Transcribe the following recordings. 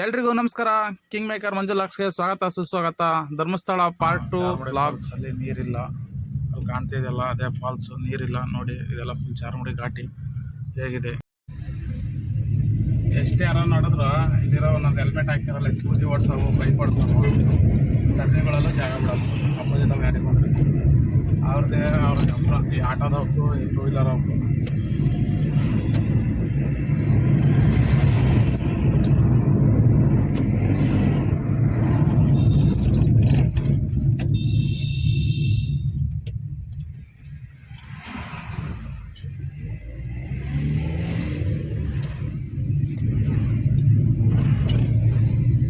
ಎಲ್ರಿಗೂ ನಮಸ್ಕಾರ. King maker ಮಂಜುಲಾಕ್ಸ್ಗೆ ಸ್ವಾಗತ ಸುಸ್ವಾಗತ. Dharmasthala part 2 blogs. ಅಲ್ಲಿ ನೀರಿಲ್ಲ, ಅಲ್ಲಿ ಕಾಣ್ತಿದೆಯಲ್ಲ ಅದೇ ಫಾಲ್ಸ್. ನೀರಿಲ್ಲ ನೋಡಿ, ಇದೆಲ್ಲ ಫುಲ್ ಚಾರ್ಮುಡಿ ಘಾಟಿ ಹೇಗಿದೆ. ಎಷ್ಟೇ ಯಾರು ನೋಡಿದ್ರು ಇಲ್ಲಿರೋ ಒಂದೊಂದು ಹೆಲ್ಮೆಟ್ ಹಾಕಿರಲ್ಲ, ಸ್ಕೂಟಿ ಓಡಿಸೋವು, ಬೈಕ್ ಓಡಿಸೋವು, ಟರ್ನಿಗಳಲ್ಲೂ ಜಾಗ ಬಿಡೋದು. ಅಪೋಸಿಟಲ್ಲಿ ಗಾಡಿ ಬಂದರೆ ಅವ್ರದ್ದೇ ಅವ್ರ ಕೆಲಸ. ಈ ಆಟೋದವ್ರು, ಈ ಟೂ ವೀಲರ್ ಅವ್ರು.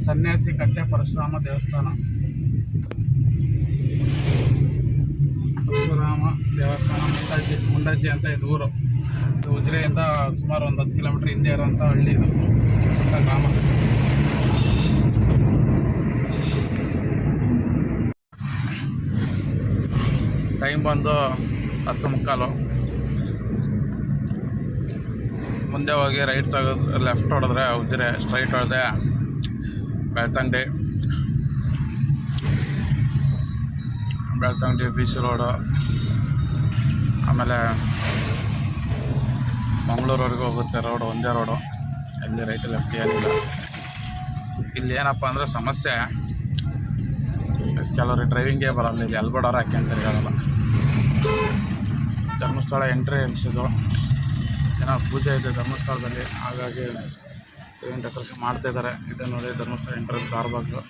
ಸನ್ಯಾಸಿ ಕಟ್ಟೆ ಪರಶುರಾಮ ದೇವಸ್ಥಾನ. ಪರಶುರಾಮ ದೇವಸ್ಥಾನ ಮುಂಡಜ್ಜಿ ಅಂತ ಇದು ಊರು. ಇದು ಉಜಿರೆಯಿಂದ ಸುಮಾರು ಒಂದು 10 ಕಿಲೋಮೀಟರ್ ಹಿಂದೆ ಇರೋಂಥ ಹಳ್ಳಿ. ಇದು ಗ್ರಾಮ. ಟೈಮ್ ಬಂದು 10:15. ಮುಂದೆ ಹೋಗಿ ರೈಟ್ ತೆಗೆದು ಲೆಫ್ಟ್ ಹೊಡೆದ್ರೆ ಉಜಿರೆ, ಸ್ಟ್ರೈಟ್ ಹೊಡೆದೆ ಬೆಳ್ತಂಗಡಿ. BC ರೋಡು, ಆಮೇಲೆ ಮಂಗಳೂರವರೆಗೂ ಹೋಗುತ್ತೆ ರೋಡು, ಒಂದೇ ರೋಡು. ಇಲ್ಲಿ ರೈಟ್ ಲೆಫ್ಟ್ ಏನಿಲ್ಲ. ಇಲ್ಲಿ ಏನಪ್ಪ ಅಂದರೆ ಸಮಸ್ಯೆ, ಕೆಲವರು ಡ್ರೈವಿಂಗೇ ಬರಲ್ಲ. ಇಲ್ಲಿ ಎಲ್ಬಡೋರು ಹಾಕಿ ಅಂತ ಹೇಳಲ್ಲ. ಧರ್ಮಸ್ಥಳ ಎಂಟ್ರಿ ಎಲ್ಸಿದ್ದು ಏನೋ ಪೂಜೆ ಇದೆ ಧರ್ಮಸ್ಥಳದಲ್ಲಿ, ಹಾಗಾಗಿ ಏನು ಡೆಕೋರೇಷನ್ ಮಾಡ್ತಾಯಿದ್ದಾರೆ. ಇದೆ ನೋಡಿ ಧರ್ಮಸ್ಥಳ ಎಂಟ್ರೆನ್ಸ್ ದಾರ್ಬಾಗ್ಲು.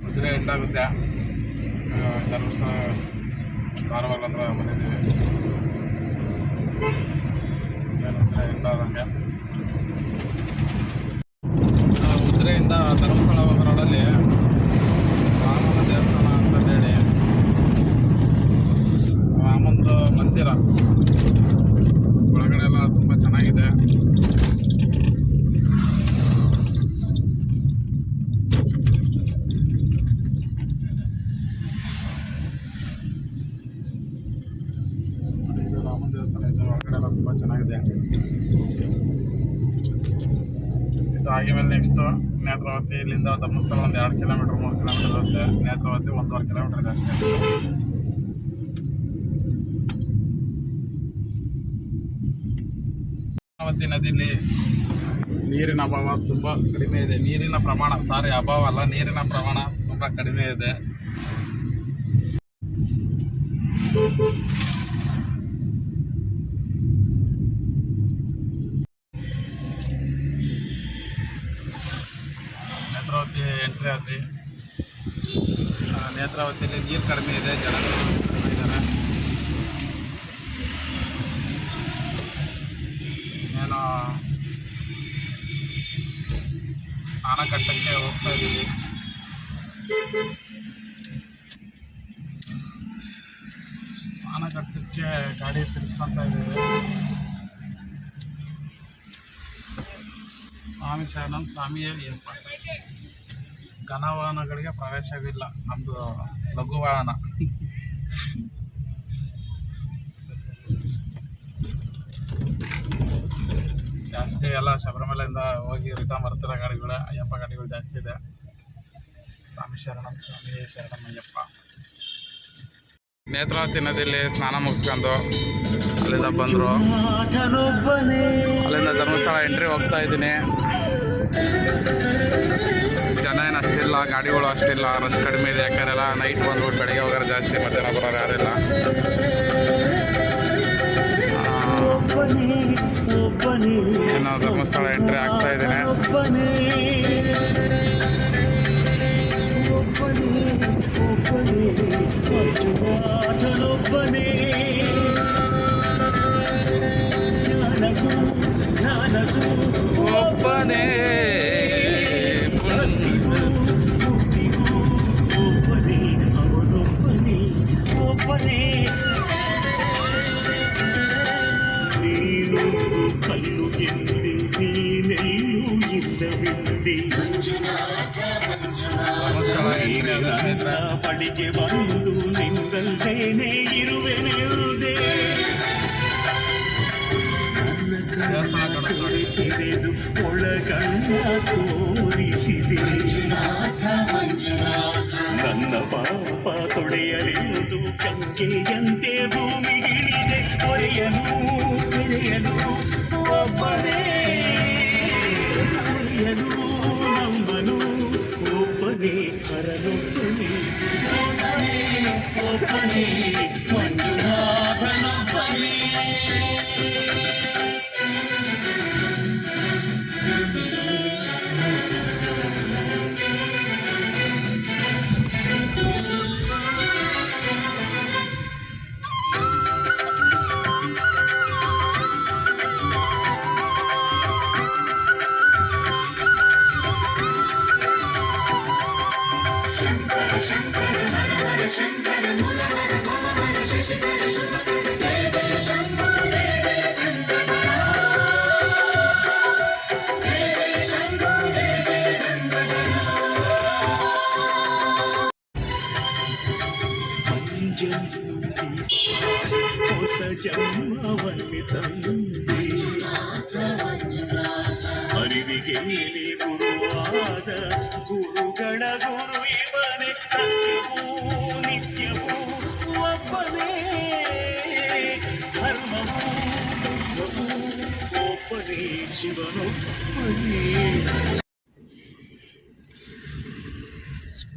ಉಜಿರೆ ಎಂಟಾಗುತ್ತೆ. ಧರ್ಮಸ್ಥಳ ದಾರ್ಬಾಗ್ಲ ಹತ್ರ ಬಂದಿದ್ದೀವಿ. ಉಜಿರೆ ಎಂಟಾದಂಗೆ. ಉಜಿರೆಯಿಂದ ಧರ್ಮಸ್ಥಳ ಹೋಗೋ ರೋಡಲ್ಲಿ ರಾಮನ ದೇವಸ್ಥಾನ ಅಂತ ಹೇಳಿ, ರಾಮಂದು ಮಂದಿರ ಒಳಗಡೆ ಎಲ್ಲ ತುಂಬ ಚೆನ್ನಾಗಿದೆ. ಇದು ರಾಮನ ದೇವಸ್ಥಾನ ಇದೆ, ಒಳಗಡೆ ಎಲ್ಲ ತುಂಬ ಚೆನ್ನಾಗಿದೆ. ಇದು ಆಗಿ ಮೇಲೆ ನೆಕ್ಸ್ಟು ನೇತ್ರಾವತಿ. ಇಲ್ಲಿಂದ ಧರ್ಮಸ್ಥಳ ಒಂದು 2 ಕಿಲೋಮೀಟರ್ 3 ಕಿಲೋಮೀಟರ್ ಇರುತ್ತೆ. ನೇತ್ರಾವತಿ 1.5 ಕಿಲೋಮೀಟರ್ ಇದೆ ಅಷ್ಟೇ. ನೇತ್ರಾವತಿ ನದಿಲಿ ನೀರಿನ ಅಭಾವ ತುಂಬ ಕಡಿಮೆ ಇದೆ. ಅಭಾವ ಅಲ್ಲ, ನೀರಿನ ಪ್ರಮಾಣ ತುಂಬ ಕಡಿಮೆ ಇದೆ. ನೇತ್ರಾವತಿ ಎಂಟ್ರಿ ಆದ್ವಿ. ನೇತ್ರಾವತಿಯಲ್ಲಿ ನೀರು ಕಡಿಮೆ ಇದೆ, ಜನಗಳು ಕಡಿಮೆ ಇದ್ದಾರೆ. ಏನೋ ಆನಕಟ್ಟಕ್ಕೆ ಹೋಗ್ತಾ ಇದ್ದೀವಿ. ಆನಕಟ್ಟಕ್ಕೆ ಗಾಡಿ ತಿರ್ಸ್ಕೊತಾ ಇದ್ದೀವಿ. ಸ್ವಾಮಿ ಶರಣಂ ಸ್ವಾಮಿಯೇ ಅಯ್ಯಪ್ಪ. ಘನವಾಹನಗಳಿಗೆ ಪ್ರವೇಶವಿಲ್ಲ, ನಮ್ಮದು ಲಘುವಾಹನ. ಜಾಸ್ತಿ ಎಲ್ಲ ಶಬರಿಮಲೆಯಿಂದ ಹೋಗಿ ರಿಟರ್ನ್ ಬರ್ತಿರೋ ಗಾಡಿಗಳು, ಅಯ್ಯಪ್ಪ ಗಾಡಿಗಳು ಜಾಸ್ತಿ ಇದೆ. ಸ್ವಾಮಿ ಶರಣಂ ಸ್ವಾಮಿಯೇ ಶರಣಂ ಅಯ್ಯಪ್ಪ. ನೇತ್ರಾವತಿ ನದಿಯಲ್ಲಿ ಸ್ನಾನ ಮುಗಿಸ್ಕೊಂಡು ಅಲ್ಲಿಂದ ಬಂದರು. ಅಲ್ಲಿಂದ ಧರ್ಮಸ್ಥಳ ಎಂಟ್ರಿ ಹೋಗ್ತಾ ಇದ್ದೀನಿ. ಜನ ಏನು ಅಷ್ಟಿಲ್ಲ, ಗಾಡಿಗಳು ಅಷ್ಟಿಲ್ಲ, ರಶ್ ಕಡಿಮೆ ಇದೆ. ಯಾಕಂದ್ರೆ ಎಲ್ಲ ನೈಟ್ ಬಂದ್ಬಿಟ್ಟು ಬೆಳಗ್ಗೆ ಹೋಗೋರು ಜಾಸ್ತಿ, ಮಧ್ಯಾಹ್ನ ಬರೋರು ಯಾರಿಲ್ಲ. ಇನ್ನು ಧರ್ಮಸ್ಥಳ ಎಂಟ್ರಿ ಆಗ್ತಾ ಇದ್ದೀನಿ. ಒಬ್ಬನೇ ಪಡಿಗೆ ಬಂದು ನಿಂದಲ್ದೇನೆ ಇರುವೆನೆಯುವುದೇ ದೇವಸ್ಥಾನ ತೆರೆದು ಒಳಗಣ್ಣ ತೋರಿಸಿದೆ ನನ್ನ ಪಾಪ ತೊಳೆಯಲೆಂದು ಗಂಗೆಯಂತೆ ಭೂಮಿಗಿಳಿದೆ ತೊರೆಯಲು ಬೆಳೆಯಲು ಒಬ್ಬನೇ ತೊಳೆಯಲು ನಂಬನು ಒಬ್ಬನೇ ಹರನೊಬ್ಬನೇ ಒಬ್ಬನೇ ಮಂಜುನಾಥನೊಬ್ಬನೇ. ಹೊಸ ಜನ್ಮವನ್ನಿ ತಂದೆ ಅರಿವಿಗೆ ಗುರುವಾದ ಗುರುಗಳ ಗುರು ಇವನೇ ಸತ್ಯವೂ ನಿತ್ಯವೂ ಒಬ್ಬನೇ ಧರ್ಮವೂ ಒಬ್ಬನೇ ಶಿವನೊಬ್ಬನೇ.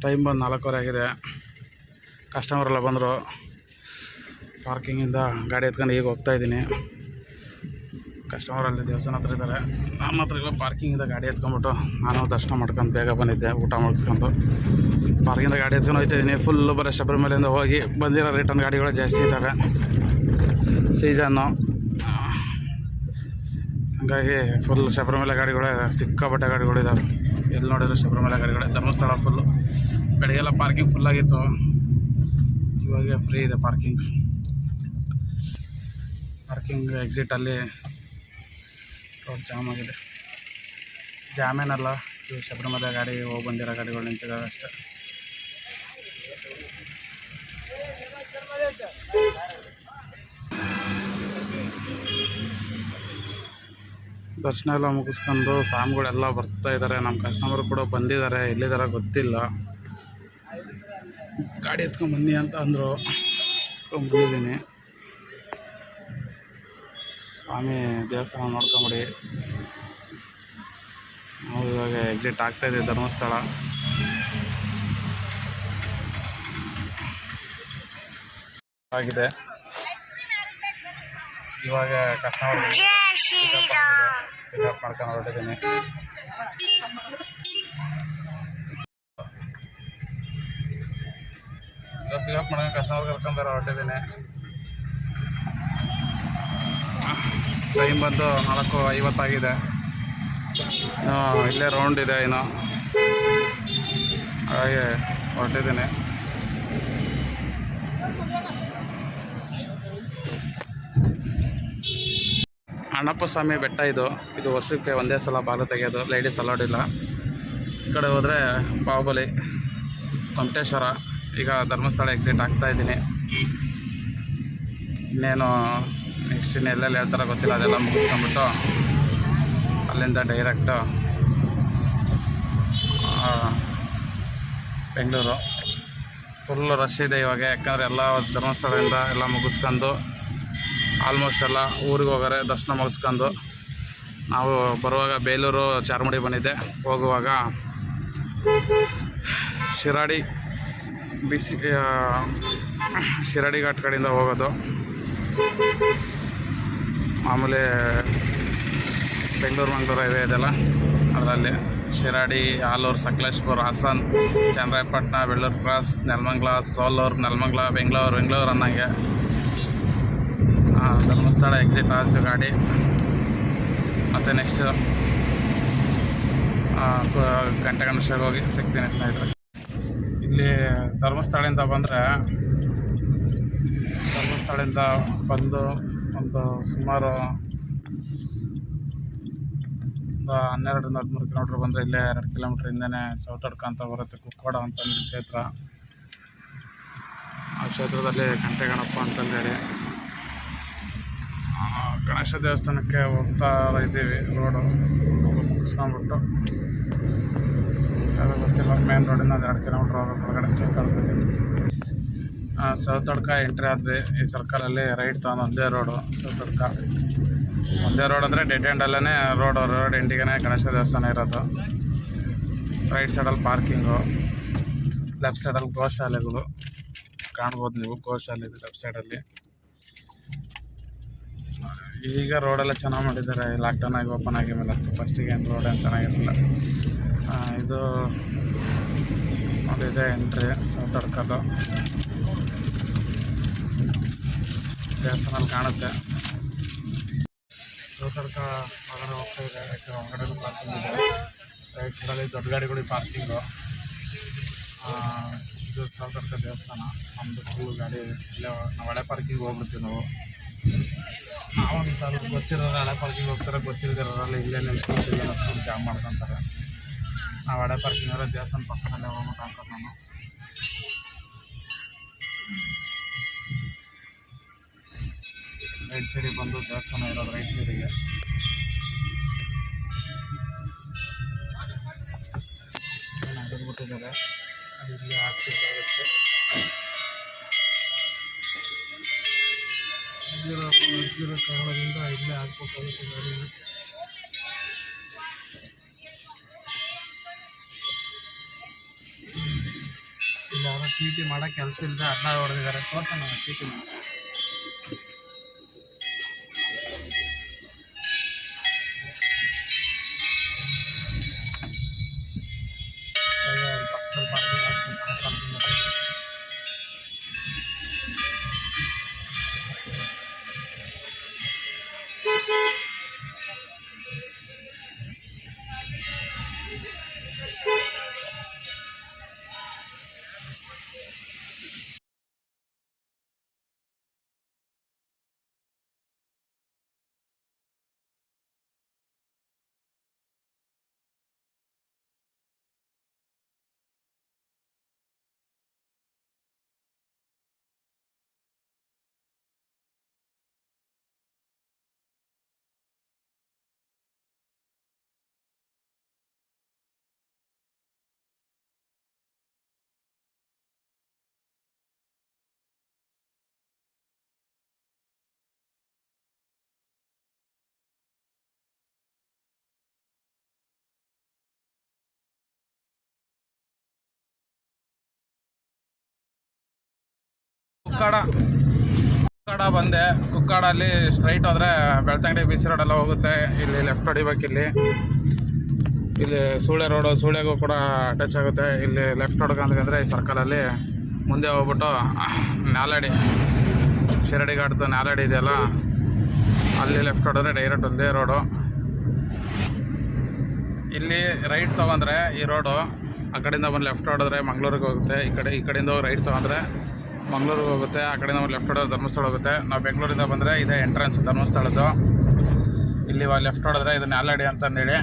ಟೈಮ್ ಬಂದು 4:15 ಆಗಿದೆ. ಕಸ್ಟಮರ್ ಎಲ್ಲ ಬಂದರು. ಪಾರ್ಕಿಂಗಿಂದ ಗಾಡಿ ಎತ್ಕೊಂಡು ಈಗ ಹೋಗ್ತಾಯಿದ್ದೀನಿ. ಕಸ್ಟಮರಲ್ಲಿ ದೇವಸ್ಥಾನ ಹತ್ರ ಇದ್ದಾರೆ. ನಮ್ಮ ಹತ್ರ ಇವಾಗ ಪಾರ್ಕಿಂಗಿಂದ ಗಾಡಿ ಎತ್ಕೊಂಡ್ಬಿಟ್ಟು ನಾನು ದರ್ಶನ ಮಾಡ್ಕೊಂಡು ಬೇಗ ಬಂದಿದ್ದೆ, ಊಟ ಮುಗಿಸ್ಕೊಂಡು ಪಾರ್ಕಿಂದ ಗಾಡಿ ಎತ್ಕೊಂಡು ಹೋಗ್ತಾಯಿದ್ದೀನಿ. ಫುಲ್ಲು ಬರೋ ಶಬರಿಮಲೆಯಿಂದ ಹೋಗಿ ಬಂದಿರೋ ರಿಟರ್ನ್ ಗಾಡಿಗಳು ಜಾಸ್ತಿ ಇದ್ದಾವೆ. ಸೀಸನ್ನು ಹಾಗಾಗಿ ಫುಲ್ ಶಬರಿಮಲೆ ಗಾಡಿಗಳೇ, ಸಿಕ್ಕಾಪಟ್ಟೆ ಗಾಡಿಗಳಿದ್ದಾವೆ. ಎಲ್ಲಿ ನೋಡಿದ್ರು ಶಬರಿಮಲೆ ಗಾಡಿಗಳೇ. ಧರ್ಮಸ್ಥಳ ಫುಲ್ಲು ಬೆಳಗ್ಗೆಲ್ಲ ಪಾರ್ಕಿಂಗ್ ಫುಲ್ಲಾಗಿತ್ತು. ಇವಾಗ ಫ್ರೀ ಇದೆ ಪಾರ್ಕಿಂಗ್ ಎಕ್ಸಿಟಲ್ಲಿ ರೋಡ್ ಜಾಮ್ ಆಗಿದೆ. ಜಾಮೇನಲ್ಲ, ಇವು ಶಬರಿಮಲೆ ಗಾಡಿ ಹೋಗಿ ಬಂದಿರೋ ಗಾಡಿಗಳು ನಿಂತಿದ್ದಾವೆ ಅಷ್ಟೇ. ದರ್ಶನ ಎಲ್ಲ ಮುಗಿಸ್ಕೊಂಡು ಸ್ವಾಮಿಗಳೆಲ್ಲ ಬರ್ತಾ ಇದ್ದಾರೆ. ನಮ್ಮ ಕಸ್ಟಮರು ಕೂಡ ಬಂದಿದ್ದಾರೆ. ಎಲ್ಲಿದ್ದಾರೆ ಗೊತ್ತಿಲ್ಲ. ಗಾಡಿ ಎತ್ಕೊಂಡು ಬನ್ನಿ ಅಂತ ಅಂದರು, ಬಂದಿದ್ದೀನಿ. ಸ್ವಾಮಿ ದೇವಸ್ಥಾನ ನೋಡ್ಕೊಂಬಿಡಿ. ನಾವು ಇವಾಗ ಎಕ್ಸಿಟ್ ಆಗ್ತಾಯಿದ್ದೀವಿ ಧರ್ಮಸ್ಥಳ. ಆಗಿದೆ ಇವಾಗ ಕಸ್ಟಮರ್ ಪಿಕಪ್ ಮಾಡ್ಕೊಂಡು ಹೊರಟಿದ್ದೀನಿ. ಪಿಕಪ್ ಮಾಡ್ಕೊಂಡು ಕಸ್ಟಮರ್ ಕರ್ಕೊಂಡು ಹೊರಟಿದ್ದೀನಿ. ಟೈಮ್ ಬಂದು 4:50 ಆಗಿದೆ. ಇಲ್ಲೇ ರೌಂಡ್ ಇದೆ ಇನ್ನು, ಹಾಗೆ ಹೊರಟಿದ್ದೀನಿ. ಅಣ್ಣಪ್ಪ ಸ್ವಾಮಿ ಬೆಟ್ಟ ಇದು ವರ್ಷಕ್ಕೆ ಒಂದೇ ಸಲ ಬಾಗಿಲು ತೆಗೆಯೋದು. ಲೇಡೀಸ್ ಅಲೌಡ್ ಇಲ್ಲ. ಈ ಕಡೆ ಹೋದರೆ ಬಾಹುಬಲಿ, ಗೊಮ್ಮಟೇಶ್ವರ. ಈಗ ಧರ್ಮಸ್ಥಳ ಎಕ್ಸಿಟ್ ಆಗ್ತಾಯಿದ್ದೀನಿ. ಇನ್ನೇನು ನೆಕ್ಸ್ಟ್ ಎಲ್ಲೆಲ್ಲಿ ಹೇಳ್ತಾರೋ ಗೊತ್ತಿಲ್ಲ. ಅದೆಲ್ಲ ಮುಗಿಸ್ಕೊಂಡ್ಬಿಟ್ಟು ಅಲ್ಲಿಂದ ಡೈರೆಕ್ಟು ಬೆಂಗಳೂರು. ಫುಲ್ಲು ರಶ್ ಇದೆ ಇವಾಗ. ಯಾಕಂದರೆ ಎಲ್ಲ ಧರ್ಮಸ್ಥಳದಿಂದ ಎಲ್ಲ ಮುಗಿಸ್ಕೊಂಡು ಆಲ್ಮೋಸ್ಟ್ ಎಲ್ಲ ಊರಿಗೆ ಹೋಗೋರೆ ದರ್ಶನ ಮುಗಿಸ್ಕೊಂಡು. ನಾವು ಬರುವಾಗ ಬೇಲೂರು ಚಾರ್ಮಡಿ ಬಂದಿದ್ದೆ, ಹೋಗುವಾಗ ಶಿರಾಡಿ ಘಾಟ್ ಕಡೆಯಿಂದ ಹೋಗೋದು. ಮಾಮೂಲಿ ಬೆಂಗಳೂರು ಮಂಗಳೂರು ಹೈವೇ ಇದೆಲ್ಲ, ಅದರಲ್ಲಿ ಶಿರಾಡಿ, ಆಲೂರು, ಸಕಲೇಶ್ಪುರ, ಹಾಸನ್, ಚನ್ನರಾಯಪಟ್ಟಣ, ಬೆಳ್ಳೂರು ಕ್ರಾಸ್, ನೆಲಮಂಗಲ, ಸೋಲೂರು, ನೆಲಮಂಗಲ, ಬೆಂಗಳೂರು ಅನ್ನಂಗೆ ಧರ್ಮಸ್ಥಳ ಎಕ್ಸಿಟ್ ಆಯಿತು ಗಾಡಿ. ಮತ್ತು ನೆಕ್ಸ್ಟ್ ಗಂಟೆಗಂಟೆಗೆ ಹೋಗಿ ಸಿಗ್ತೀನಿ ಸ್ನೇಹಿತರೆ. ಇಲ್ಲಿ ಧರ್ಮಸ್ಥಳದಿಂದ ಬಂದು ಒಂದು ಸುಮಾರು 12-13 ಕಿಲೋಮೀಟ್ರ್ ಬಂದರೆ ಇಲ್ಲೇ 2 ಕಿಲೋಮೀಟ್ರ್ ಹಿಂದೆ ಸೌತಡ್ಕ ಅಂತ ಬರುತ್ತೆ. ಕುಕ್ಕೋಡ ಅಂತಂದ್ರೆ ಕ್ಷೇತ್ರ. ಆ ಕ್ಷೇತ್ರದಲ್ಲಿ ಗಂಟೆಗಣಪ್ಪ ಅಂತಂದೇಳಿ ಗಣೇಶ ದೇವಸ್ಥಾನಕ್ಕೆ ಹೋಗ್ತಾ ಇದ್ದೀವಿ. ರೋಡು ಮುಗಿಸ್ಕೊಂಡ್ಬಿಟ್ಟು ಅದು ಗೊತ್ತಿಲ್ಲ, ಮೇನ್ ರೋಡಿಂದ 2 ಕಿಲೋಮೀಟ್ರ್ ಹೋಗೋಕೆ ಒಳಗಡೆ ಸರ್ಕಲ್ಗೆ ಸೌತಡ್ಕ ಎಂಟ್ರಿ ಆದ್ವಿ. ಈ ಸರ್ಕಲಲ್ಲಿ ರೈಟ್ ತೊಗೊಂಡು ಒಂದೇ ರೋಡು ಸೌತಡ್ಕ. ಒಂದೇ ರೋಡ್ ಅಂದರೆ ಡೆಡ್ ಎಂಡಲ್ಲೇ ರೋಡ್ ಎಂಡಿಗೆ ಗಣೇಶ ದೇವಸ್ಥಾನ ಇರೋದು. ರೈಟ್ ಸೈಡಲ್ಲಿ ಪಾರ್ಕಿಂಗು, ಲೆಫ್ಟ್ ಸೈಡಲ್ಲಿ ಗೋಶಾಲೆಗಳು ಕಾಣ್ಬೋದು ನೀವು. ಗೋಶಾಲೆ ಇದೆ ಲೆಫ್ಟ್ ಸೈಡಲ್ಲಿ. ಈಗ ರೋಡೆಲ್ಲ ಚೆನ್ನಾಗಿ ಮಾಡಿದ್ದಾರೆ, ಲಾಕ್ಡೌನ್ ಆಗಿ ಓಪನ್ ಆಗಿ ಮೇಲೆ. ಫಸ್ಟಿಗೆ ಏನು ರೋಡ್ ಏನು ಚೆನ್ನಾಗಿರಲಿಲ್ಲ. ಇದು ನೋಡಿದೆ ಎಂಟ್ರಿ ಸೌತಡ್ಕದು ದೇವಸ್ಥಾನಲ್ಲಿ ಕಾಣುತ್ತೆ. ಸೌತಡ್ಕ ಹೊರಗಡೆ ಹೋಗ್ತಾ ಇದೆ, ಹೊರಗಡೆ ಪಾರ್ಕಿಂಗ್ ಇದೆ. ರೈಟ್ ಸೈಡಲ್ಲಿ ದೊಡ್ಡ ಗಾಡಿಗಳಿಗೆ ಪಾರ್ಕಿಂಗು. ಇದು ಸೌತಡ್ಕ ದೇವಸ್ಥಾನ. ನಮ್ಮದು ಫುಲ್ ಗಾಡಿ ಇಲ್ಲೇ ನಾವು ಹಳೆ ಪಾರ್ಕಿಂಗ್ ಹೋಗ್ಬಿಡ್ತೀವಿ. ನಾವೊಂದು ಸ್ವಲ್ಪ ಗೊತ್ತಿರೋರು ಹಳೆ ಪಾರ್ಕಿಂಗ್ ಹೋಗ್ತಾರೆ, ಗೊತ್ತಿರೋದ್ರಲ್ಲಿ ಇಲ್ಲೇ ನಿಲ್ಸ್ಕೊಳ್ತೀವಿ, ಅಷ್ಟೊಂದು ಜಾಮ್ ಮಾಡ್ಕೊತಾರೆ. ನಾವು ಹಳೆ ಪಾರ್ಕಿಂಗ್ ಅವರ ದೇವಸ್ಥಾನ ಪಕ್ಕದಲ್ಲೇ ಹೋಗ್ಬಿಟ್ಟು ಹಾಕೋದು ನಾನು. ರೈಟ್ ಸೈಡಿಗೆ ಬಂದು ದೇವಸ್ಥಾನ ಇರೋದು ರೈಟ್ ಸೈಡಿಗೆ. ಆಗಿರ್ಬಿಟ್ಟಿದ್ದಾರೆ, ಅದು ಇಲ್ಲಿ ಹಾಕ್ಬೇಕಾಗುತ್ತೆ. ನಜ್ಜಿರೋ ಕಾರಣದಿಂದ ಇಲ್ಲೇ ಹಾಕ್ಬೇಕಾಗುತ್ತೆ ಗಾಡಿನ. ಇಲ್ಲಿ ಯಾರೋ ಟಿ ಟಿ ಮಾಡೋ ಕೆಲಸ ಇಲ್ಲದೆ ಅಡ್ಡ ಹೊಡೆದಿದ್ದಾರೆ. ತೋರ್ಸೋಣ ಟಿ ಟಿ ಮಾಡಿ. ಪಕ್ಕದಲ್ಲಿ ಪಾರ್ಕಿಂಗ್ ಹಾಕ್ತಾರೆ, ಪಾರ್ಕಿಂಗ್ ಮಾಡಿ. ಕುಕ್ಕಾಡ ಬಂದೆ. ಕುಕ್ಕಾಡಲ್ಲಿ ಸ್ಟ್ರೈಟ್ ಹೋದರೆ ಬೆಳ್ತಂಗಡಿ BC ರೋಡೆಲ್ಲ ಹೋಗುತ್ತೆ. ಇಲ್ಲಿ ಲೆಫ್ಟ್ ಹೊಡಿಬೇಕು. ಇಲ್ಲಿ ಸೂಳೆ ರೋಡು, ಸೂಳೆಗೂ ಕೂಡ ಟಚ್ ಆಗುತ್ತೆ. ಇಲ್ಲಿ ಲೆಫ್ಟ್ ಹೊಡ್ಕೊಂಡ್ರೆ ಈ ಸರ್ಕಲಲ್ಲಿ ಮುಂದೆ ಹೋಗ್ಬಿಟ್ಟು ನಾಲಡಿ, ಶಿರಡಿ ಘಾಟ್ದು ನಾಲಡಿ ಇದೆಯಲ್ಲ, ಅಲ್ಲಿ ಲೆಫ್ಟ್ ಹೊಡೆದ್ರೆ ಡೈರೆಕ್ಟ್ ಒಂದೇ ರೋಡು. ಇಲ್ಲಿ ರೈಟ್ ತೊಗೊಂಡ್ರೆ ಈ ರೋಡು, ಆ ಕಡೆಯಿಂದ ಬಂದು ಲೆಫ್ಟ್ ಹೊಡೆದ್ರೆ ಮಂಗಳೂರಿಗೆ ಹೋಗುತ್ತೆ. ಈ ಕಡೆಯಿಂದ ಹೋಗಿ ರೈಟ್ ತೊಗೊಂಡ್ರೆ ಮಂಗಳೂರಿಗೆ ಹೋಗುತ್ತೆ. ಆ ಕಡೆಯಿಂದ ಬಂದು ಲೆಫ್ಟ್ ಹೊಡೆದ್ರೆ ಧರ್ಮಸ್ಥಳ ಹೋಗುತ್ತೆ. ನಾವು ಬೆಂಗಳೂರಿಂದ ಬಂದರೆ ಇದೇ ಎಂಟ್ರೆನ್ಸ್ ಧರ್ಮಸ್ಥಳದ್ದು. ಇಲ್ಲಿ ಲೆಫ್ಟ್ ಹೊಡೆದ್ರೆ ಇದು ನಾಲಡಿ ಅಂತಂದೇಳಿ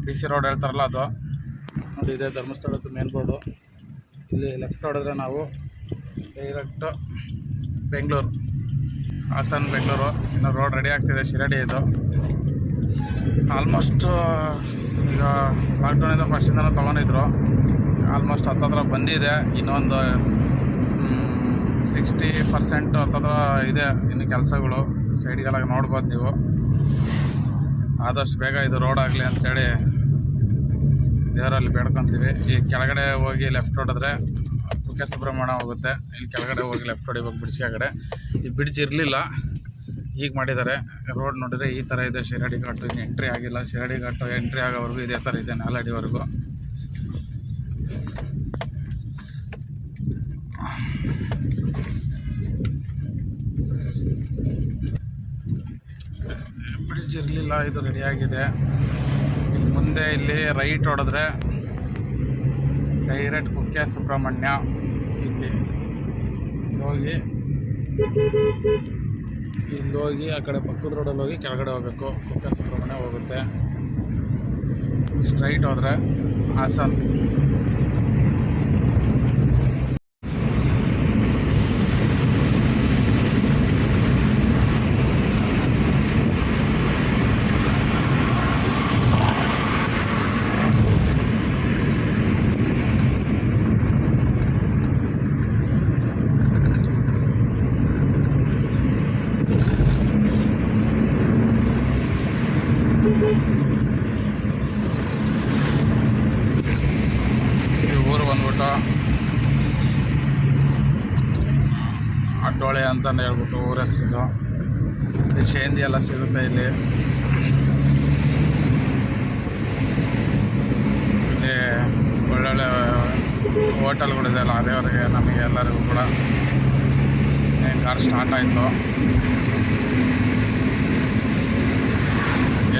BC ರೋಡ್ ಹೇಳ್ತಾರಲ್ಲ ಅದು ನೋಡಿ, ಇದೆ ಧರ್ಮಸ್ಥಳದ್ದು ಮೇನ್ ರೋಡು. ಇಲ್ಲಿ ಲೆಫ್ಟ್ ಹೊಡೆದ್ರೆ ನಾವು ಡೈರೆಕ್ಟು ಬೆಂಗಳೂರು, ಹಾಸನ ಬೆಂಗಳೂರು. ಇನ್ನು ರೋಡ್ ರೆಡಿ ಆಗ್ತಿದೆ, ಶಿರಡಿ ಇದು. ಆಲ್ಮೋಸ್ಟ್ ಈಗ ಲಾಕ್ಡೌನಿಂದ ಫಸ್ಟಿಂದನೂ ತೊಗೊಂಡಿದ್ರು. ಆಲ್ಮೋಸ್ಟ್ ಹತ್ತತ್ರ ಬಂದಿದೆ. ಇನ್ನೊಂದು 60% ಹತ್ತತ್ರ ಇದೆ ಇನ್ನು ಕೆಲಸಗಳು. ಸೈಡ್ಗೆಲ್ಲ ನೋಡ್ಬೋದು ನೀವು. ಆದಷ್ಟು ಬೇಗ ಇದು ರೋಡ್ ಆಗಲಿ ಅಂಥೇಳಿ ದೇವರಲ್ಲಿ ಬೇಡ್ಕೊತೀವಿ. ಈ ಕೆಳಗಡೆ ಹೋಗಿ ಲೆಫ್ಟ್ ಹೊಡೆದ್ರೆ ಕುಕ್ಕೆ ಸುಬ್ರಹ್ಮಣ್ಯ ಹೋಗುತ್ತೆ. ಇಲ್ಲಿ ಕೆಳಗಡೆ ಹೋಗಿ ಲೆಫ್ಟ್ ಹೊಡಿಬೇಕು ಬ್ರಿಡ್ಜ್ ಕೆಳಗಡೆ. ಈ ಬ್ರಿಡ್ಜ್ ಇರಲಿಲ್ಲ, ಈಗ ಮಾಡಿದ್ದಾರೆ. ರೋಡ್ ನೋಡಿದರೆ ಈ ಥರ ಇದೆ. ಶಿರಡಿ ಘಾಟು ಇನ್ನು ಎಂಟ್ರಿ ಆಗಿಲ್ಲ. ಶಿರಡಿ ಘಾಟು ಎಂಟ್ರಿ ಆಗೋವರೆಗೂ ಇದೇ ಥರ ಇದೆ, ನಾಲಡಿವರೆಗೂ. ಬ್ರಿಡ್ಜ್ ಇರಲಿಲ್ಲ, ಇದು ರೆಡಿಯಾಗಿದೆ. ಮುಂದೆ ಇಲ್ಲಿ ರೈಟ್ ಹೊಡೆದ್ರೆ ಡೈರೆಕ್ಟ್ ಕುಕ್ಕೆ ಸುಬ್ರಹ್ಮಣ್ಯ. ಇಲ್ಲಿ ಹೋಗಿ ಆ ಕಡೆ ಪಕ್ಕದ ರೋಡಲ್ಲಿ ಹೋಗಿ ಕೆಳಗಡೆ ಹೋಗಬೇಕು. ಕುಕ್ಕೆ ಸುಬ್ರಹ್ಮಣ್ಯ ಹೋಗುತ್ತೆ. ಸ್ಟ್ರೈಟ್ ಹೋದರೆ ಹಾಸನ. ಅಂತಲೇ ಹೇಳ್ಬಿಟ್ಟು ಊರ ಹೆಸರಿದು. ಈ ಶೇಂದಿ ಎಲ್ಲ ಸಿಗುತ್ತೆ ಇಲ್ಲಿ. ಇಲ್ಲಿ ಒಳ್ಳೊಳ್ಳೆ ಹೋಟೆಲ್ಗಳಿದೆ ಲಾರಿಯವರಿಗೆ, ನಮಗೆ ಎಲ್ಲರಿಗೂ ಕೂಡ. ಕಾರ್ ಸ್ಟಾರ್ಟ್ ಆಯಿತು.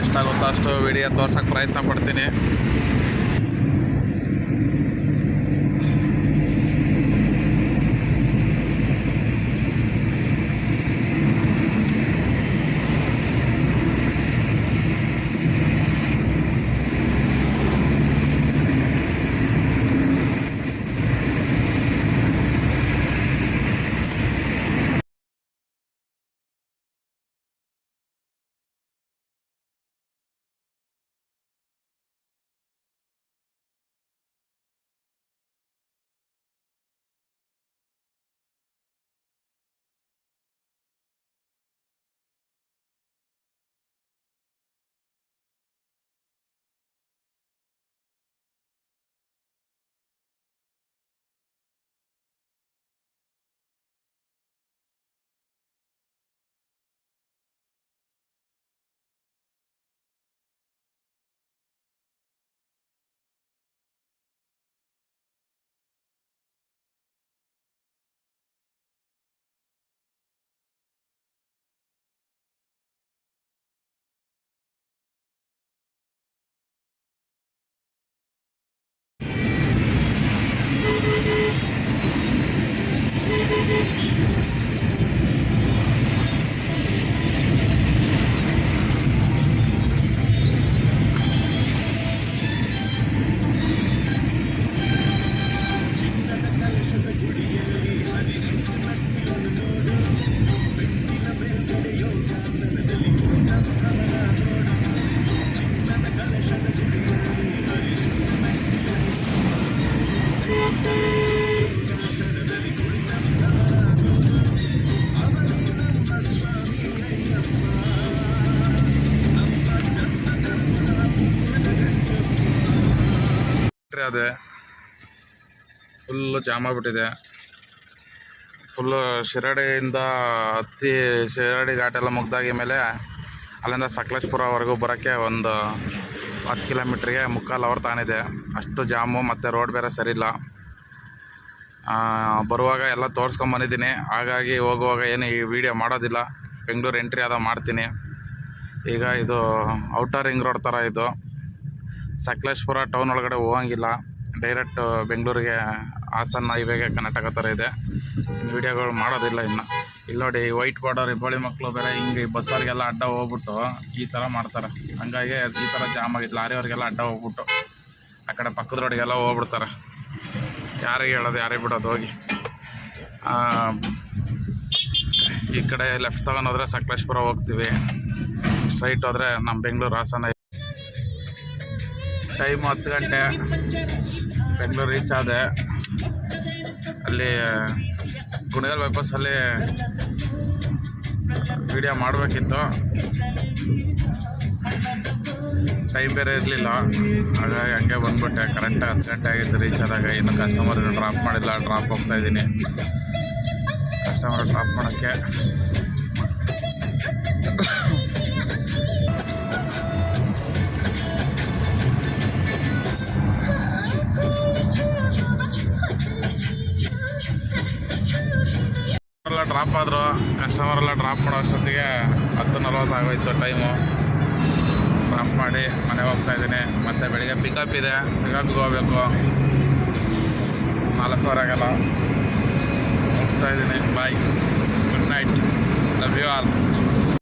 ಎಷ್ಟಾಗುತ್ತೋ ಅಷ್ಟು ವಿಡಿಯೋ ತೋರ್ಸೋಕ್ಕೆ ಪ್ರಯತ್ನ ಪಡ್ತೀನಿ. ಅದೇ ಫುಲ್ಲು ಜಾಮ್ ಆಗಿಬಿಟ್ಟಿದೆ. ಫುಲ್ಲು ಶಿರಾಡಿಯಿಂದ ಹತ್ತಿ ಶಿರಾಡಿ ಘಾಟೆಲ್ಲ ಮುಗ್ದಾಗಿ ಮೇಲೆ ಅಲ್ಲಿಂದ ಸಕಲೇಶ್ಪುರವರೆಗೂ ಬರೋಕ್ಕೆ ಒಂದು 10 ಕಿಲೋಮೀಟ್ರಿಗೆ 3/4 ಅವರ್ ತಾನಿದೆ. ಅಷ್ಟು ಜಾಮು, ಮತ್ತು ರೋಡ್ ಬೇರೆ ಸರಿಯಿಲ್ಲ. ಬರುವಾಗ ಎಲ್ಲ ತೋರಿಸ್ಕೊಂಬಂದಿದ್ದೀನಿ, ಹಾಗಾಗಿ ಹೋಗುವಾಗ ಏನು ಈ ವಿಡಿಯೋ ಮಾಡೋದಿಲ್ಲ. ಬೆಂಗಳೂರು ಎಂಟ್ರಿ ಆದ ಮಾಡ್ತೀನಿ. ಈಗ ಇದು ಔಟರ್ ರಿಂಗ್ ರೋಡ್ ಥರ ಇದು. ಸಕಲೇಶ್ಪುರ ಟೌನ್ ಒಳಗಡೆ ಹೋಗಂಗಿಲ್ಲ, ಡೈರೆಕ್ಟ್ ಬೆಂಗಳೂರಿಗೆ ಹಾಸನ ಹೈವೇಗೆ ಕರ್ನಾಟಕ ಥರ ಇದೆ. ವೀಡಿಯೋಗಳು ಮಾಡೋದಿಲ್ಲ ಇನ್ನು. ಇಲ್ಲಿ ನೋಡಿ, ವೈಟ್ ಬಾರ್ಡರ್ ಇಬ್ಬಳಿ ಮಕ್ಕಳು ಬೇರೆ ಹಿಂಗೆ ಬಸ್ಸವ್ರಿಗೆಲ್ಲ ಅಡ್ಡ ಹೋಗ್ಬಿಟ್ಟು ಈ ಥರ ಮಾಡ್ತಾರೆ. ಹಂಗಾಗಿ ಈ ಥರ ಜಾಮ್ ಆಗಿತ್ತು. ಲಾರಿಯವ್ರಿಗೆಲ್ಲ ಅಡ್ಡ ಹೋಗ್ಬಿಟ್ಟು ಆ ಕಡೆ ಪಕ್ಕದ ರೋಡಿಗೆಲ್ಲ ಹೋಗ್ಬಿಡ್ತಾರೆ. ಯಾರಿಗೆ ಹೇಳೋದು, ಯಾರಿಗೆ ಬಿಡೋದು ಹೋಗಿ. ಈ ಕಡೆ ಲೆಫ್ಟ್ ತಗೊಂಡೋದ್ರೆ ಸಕಲೇಶ್ಪುರ ಹೋಗ್ತೀವಿ, ಸ್ಟ್ರೈಟ್ ಹೋದರೆ ನಮ್ಮ ಬೆಂಗಳೂರು ಹಾಸನ. ಟೈಮು 10 ಗಂಟೆ. ಬೆಂಗಳೂರು ರೀಚ್ ಆದೆ. ಅಲ್ಲಿ ಕುಣಿಗಲ್ ಬೈಪಾಸಲ್ಲಿ ವಿಡಿಯೋ ಮಾಡಬೇಕಿತ್ತು, ಟೈಮ್ ಬೇರೆ ಇರಲಿಲ್ಲ. ಹಾಗಾಗಿ ಹಂಗೆ ಬಂದ್ಬಿಟ್ಟೆ. ಕರೆಕ್ಟಾಗಿ 10 ಗಂಟೆ ಆಗಿತ್ತು ರೀಚ್ ಆದಾಗ. ಇನ್ನು ಕಸ್ಟಮರ್ ಡ್ರಾಪ್ ಮಾಡಿಲ್ಲ, ಡ್ರಾಪ್ ಹೋಗ್ತಾಯಿದ್ದೀನಿ. ಕಸ್ಟಮರ್ ಡ್ರಾಪ್ ಮಾಡೋಕ್ಕೆ ಡ್ರಾಪ್ ಆದರು. ಕಸ್ಟಮರೆಲ್ಲ ಡ್ರಾಪ್ ಮಾಡೋ ಅಷ್ಟೊತ್ತಿಗೆ 10:40 ಆಗೋಯ್ತು ಟೈಮು. ಡ್ರಾಪ್ ಮಾಡಿ ಮನೆಗೆ ಹೋಗ್ತಾಯಿದ್ದೀನಿ. ಮತ್ತು ಬೆಳಿಗ್ಗೆ ಪಿಕಪ್ ಇದೆ, ಪಿಕಪ್ಗೆ ಹೋಗಬೇಕು. 4:15 ಹೋಗ್ತಾಯಿದ್ದೀನಿ. Bye, good night, love you all.